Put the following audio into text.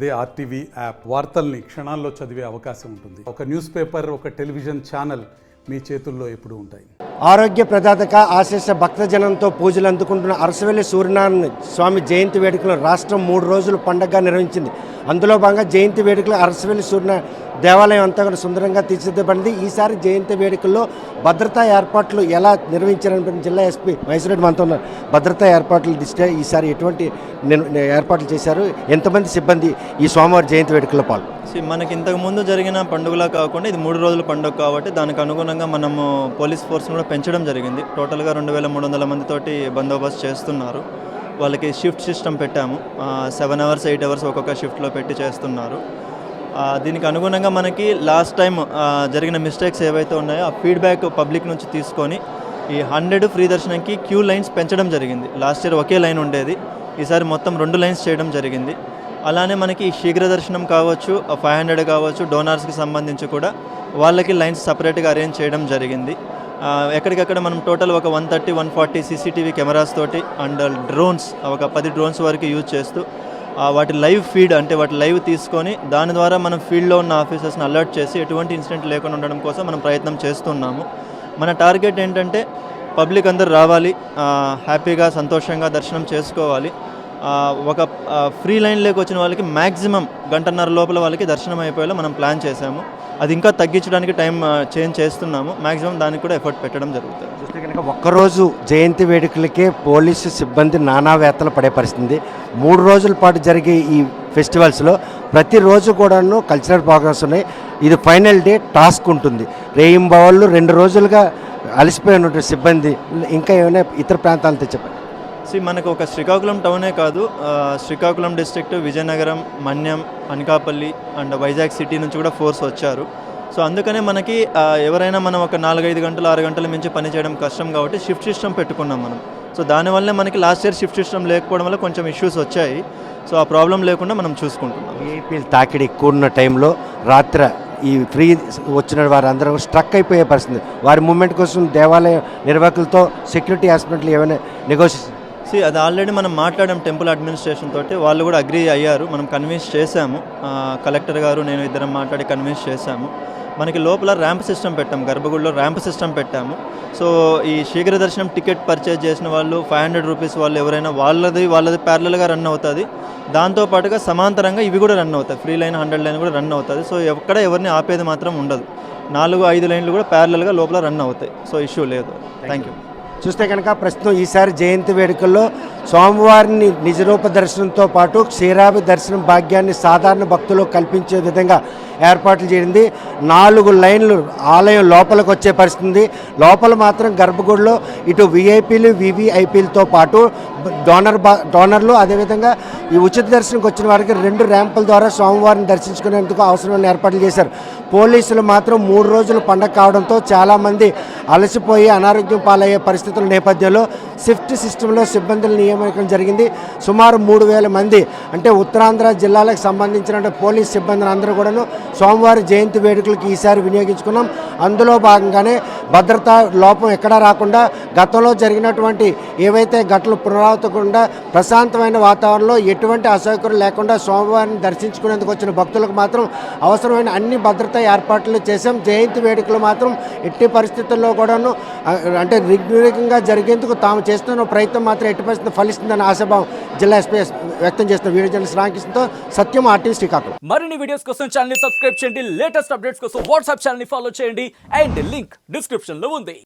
అదే RTV app వార్తల్ని క్షణాల్లో చదివే అవకాశం ఉంటుంది. ఒక న్యూస్ పేపర్, ఒక టెలివిజన్ ఛానల్ మీ చేతుల్లో ఎప్పుడూ ఉంటాయి. ఆరోగ్య ప్రదాతక ఆశీస్స భక్తజనంతో పూజలు అందుకుంటున్న అరసవెల్లి సూర్యనారాయణ స్వామి జయంతి వేడుకలు రాష్ట్రం 3 రోజులు పండుగగా నిర్వహించింది. అందులో భాగంగా జయంతి వేడుకలు అరసవెల్లి సూర్యనారాయణ దేవాలయం అంతా కూడా సుందరంగా తీర్చిదిద్దబడింది. ఈసారి జయంతి వేడుకల్లో భద్రతా ఏర్పాట్లు ఎలా నిర్వహించారని జిల్లా ఎస్పీ మైసూరెడ్డి మనతో ఉన్నారు. భద్రతా ఏర్పాట్ల దృష్ట్యా ఈసారి ఎటువంటి ఏర్పాట్లు చేశారు, ఎంతమంది సిబ్బంది ఈ స్వామివారి జయంతి వేడుకల్లో పాల్గొన్నారు? మనకి ఇంతకుముందు జరిగిన పండుగలా కాకుండా ఇది 3 రోజుల పండుగ కాబట్టి దానికి అనుగుణంగా మనము పోలీస్ ఫోర్స్ని కూడా పెంచడం జరిగింది. టోటల్గా 2300 మందితోటి బందోబస్తు చేస్తున్నారు. వాళ్ళకి షిఫ్ట్ సిస్టమ్ పెట్టాము. 7 hours 8 hours ఒక్కొక్క షిఫ్ట్లో పెట్టి చేస్తున్నారు. దీనికి అనుగుణంగా మనకి లాస్ట్ టైం జరిగిన మిస్టేక్స్ ఏవైతే ఉన్నాయో ఆ ఫీడ్బ్యాక్ పబ్లిక్ నుంచి తీసుకొని ఈ 100 ఫ్రీ దర్శనంకి క్యూ లైన్స్ పెంచడం జరిగింది. లాస్ట్ ఇయర్ ఒకే లైన్ ఉండేది, ఈసారి మొత్తం 2 లైన్స్ చేయడం జరిగింది. అలానే మనకి శీఘ్ర దర్శనం కావచ్చు, 500 కావచ్చు, డోనార్స్కి సంబంధించి కూడా వాళ్ళకి లైన్స్ సపరేట్గా అరేంజ్ చేయడం జరిగింది. ఎక్కడికక్కడ మనం టోటల్ ఒక 130-140 సీసీటీవీ కెమెరాస్ తోటి అండ్ డ్రోన్స్ ఒక 10 డ్రోన్స్ వరకు యూజ్ చేస్తూ వాటి లైవ్ ఫీడ్ అంటే వాటి లైవ్ తీసుకొని దాని ద్వారా మనం ఫీల్డ్లో ఉన్న ఆఫీసర్స్ని అలర్ట్ చేసి ఎటువంటి ఇన్సిడెంట్ లేకుండా ఉండడం కోసం మనం ప్రయత్నం చేస్తున్నాము. మన టార్గెట్ ఏంటంటే పబ్లిక్ అందరూ రావాలి, హ్యాపీగా సంతోషంగా దర్శనం చేసుకోవాలి. ఒక ఫ్రీ లైన్లోకి వచ్చిన వాళ్ళకి మ్యాక్సిమం 1.5 లోపల వాళ్ళకి దర్శనం అయిపోయేలా మనం ప్లాన్ చేశాము. అది ఇంకా తగ్గించడానికి టైం చేంజ్ చేస్తున్నాము. మ్యాక్సిమం దానికి కూడా ఎఫర్ట్ పెట్టడం జరుగుతుంది. చూస్తే కనుక ఒక్కరోజు జయంతి వేడుకలకే పోలీసు సిబ్బంది నానావేత్తలు పడే పరిస్థితి. 3 రోజుల పాటు జరిగే ఈ ఫెస్టివల్స్లో ప్రతిరోజు కూడాను కల్చరల్ ప్రోగ్రామ్స్ ఉన్నాయి. ఇది ఫైనల్ డే టాస్క్ ఉంటుంది. రేయింబవళ్ళు 2 రోజులుగా అలసిపోయినటువంటి సిబ్బంది ఇంకా ఏమైనా ఇతర ప్రాంతాలతో చెప్పండి. మనకు ఒక శ్రీకాకుళం టౌనే కాదు, Srikakulam district, Vizianagaram, Manyam, Anakapalli and Vizag city నుంచి కూడా ఫోర్స్ వచ్చారు. సో అందుకనే మనకి ఎవరైనా మనం ఒక 4-5 గంటలు 6 గంటల మించి పని చేయడం కష్టం కాబట్టి షిఫ్ట్ సిస్టమ్ పెట్టుకున్నాం మనం. సో దానివల్లే మనకి లాస్ట్ ఇయర్ షిఫ్ట్ సిస్టమ్ లేకపోవడం వల్ల కొంచెం ఇష్యూస్ వచ్చాయి. సో ఆ ప్రాబ్లం లేకుండా మనం చూసుకుంటున్నాం. వీఐపీలు తాకిడి ఎక్కువ ఉన్న టైంలో రాత్రి ఈ ఫ్రీ వచ్చిన వారందరూ స్ట్రక్ అయిపోయే పరిస్థితి. వారి మూమెంట్ కోసం దేవాలయ నిర్వాహకులతో సెక్యూరిటీ హాస్పిటల్ ఏమైనా నెగోషియేషన్ అది ఆల్రెడీ మనం మాట్లాడాం టెంపుల్ అడ్మినిస్ట్రేషన్ తోటి, వాళ్ళు కూడా అగ్రీ అయ్యారు. మనం కన్విన్స్ చేశాము, కలెక్టర్ గారు నేను ఇద్దరం మాట్లాడి కన్విన్స్ చేశాము. మనకి లోపల ర్యాంప్ సిస్టమ్ పెట్టాము, గర్భగుడిలో ర్యాంప్ సిస్టమ్ పెట్టాము. సో ఈ శీఘ్ర దర్శనం టికెట్ పర్చేజ్ చేసిన వాళ్ళు 500 రూపీస్ వాళ్ళు ఎవరైనా వాళ్ళది ప్యారలల్గా రన్ అవుతుంది. దాంతోపాటుగా సమాంతరంగా ఇవి కూడా రన్ అవుతాయి, ఫ్రీ లైన్ 100 లైన్ కూడా రన్ అవుతుంది. సో ఎక్కడ ఎవరిని ఆపేది మాత్రం ఉండదు. 4-5 లైన్లు కూడా ప్యారలల్గా లోపల రన్ అవుతాయి. సో ఇష్యూ లేదు. Thank you. చూస్తే కనుక ప్రస్తుతం ఈసారి జయంతి వేడుకల్లో స్వామివారిని నిజరూప దర్శనంతో పాటు క్షీరాభి దర్శనం భాగ్యాన్ని సాధారణ భక్తులు కల్పించే విధంగా ఏర్పాట్లు చేయింది. 4 లైన్లు ఆలయం లోపలికి వచ్చే పరిస్థితి. లోపల మాత్రం గర్భగుడిలో ఇటు విఐపీలు వివిఐపీలతో పాటు డోనర్లు అదేవిధంగా ఈ ఉచిత దర్శనంకి వచ్చిన వారికి 2 ర్యాంపుల ద్వారా స్వామివారిని దర్శించుకునేందుకు అవసరమైన ఏర్పాట్లు చేశారు. పోలీసులు మాత్రం 3 రోజులు పండగ కావడంతో చాలామంది అలసిపోయి అనారోగ్యం పాలయ్యే పరిస్థితుల నేపథ్యంలో షిఫ్ట్ సిస్టంలో సిబ్బందులు నియామకం జరిగింది. సుమారు 3000 మంది అంటే ఉత్తరాంధ్ర జిల్లాలకు సంబంధించిన పోలీస్ సిబ్బందిని అందరూ కూడాను స్వామివారి జయంతి వేడుకలకు ఈసారి వినియోగించుకున్నాం. అందులో భాగంగానే భద్రతా లోపం ఎక్కడా రాకుండా గతంలో జరిగినటువంటి ఏవైతే ఘటనలు పునరావృతకుండా ప్రశాంతమైన వాతావరణంలో ఎటువంటి అసౌకర్యం లేకుండా స్వామివారిని దర్శించుకునేందుకు వచ్చిన భక్తులకు మాత్రం అవసరమైన అన్ని భద్రతా ఏర్పాట్లు చేశాం. జయంతి వేడుకలు మాత్రం ఎట్టి పరిస్థితుల్లో కూడాను అంటే నిర్విఘ్నంగా జరిగేందుకు తాము చేస్తున్న ప్రయత్నం మాత్రం ఎట్టి పరిస్థితుల్లో ఫలిస్తుందని ఆశాభావం జిల్లా ఎస్పీ వ్యక్తం చేస్తున్న వీడియో జర్నలిస్ట్ రామకృష్ణతో సత్యం, ఆర్టీవీ శ్రీకాకుళం. మరిన్ని వీడియోస్ కోసం ఛానల్ సబ్స్క్రైబ్ చేయండి, లేటెస్ట్ అప్డేట్స్ కోసం వాట్సాప్ ఛానల్ ఫాలో చేయండి అండ్ లింక్ డిస్క్రిప్షన్ లో ఉంది.